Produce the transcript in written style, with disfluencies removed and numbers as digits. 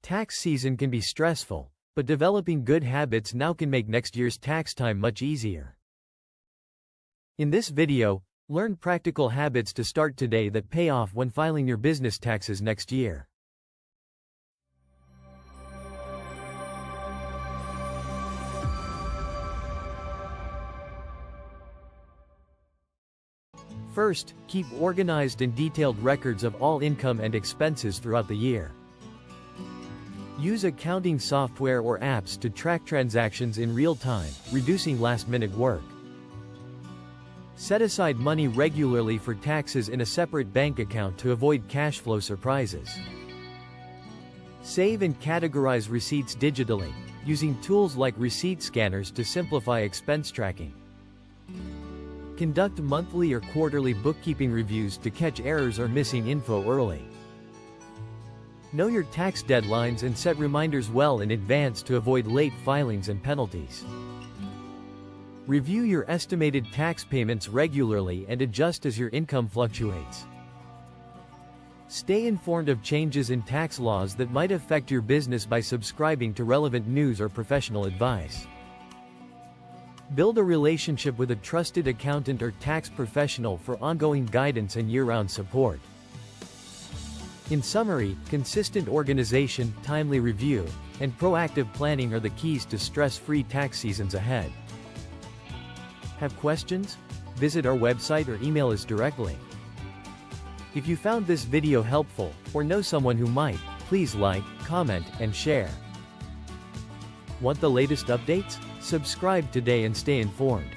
Tax season can be stressful, but developing good habits now can make next year's tax time much easier. In this video, learn practical habits to start today that pay off when filing your business taxes next year. First, keep organized and detailed records of all income and expenses throughout the year. Use accounting software or apps to track transactions in real time, reducing last-minute work. Set aside money regularly for taxes in a separate bank account to avoid cash flow surprises. Save and categorize receipts digitally, using tools like receipt scanners to simplify expense tracking. Conduct monthly or quarterly bookkeeping reviews to catch errors or missing info early. Know your tax deadlines and set reminders well in advance to avoid late filings and penalties. Review your estimated tax payments regularly and adjust as your income fluctuates. Stay informed of changes in tax laws that might affect your business by subscribing to relevant news or professional advice. Build a relationship with a trusted accountant or tax professional for ongoing guidance and year-round support. In summary, consistent organization, timely review, and proactive planning are the keys to stress-free tax seasons ahead. Have questions? Visit our website or email us directly. If you found this video helpful, or know someone who might, please like, comment, and share. Want the latest updates? Subscribe today and stay informed.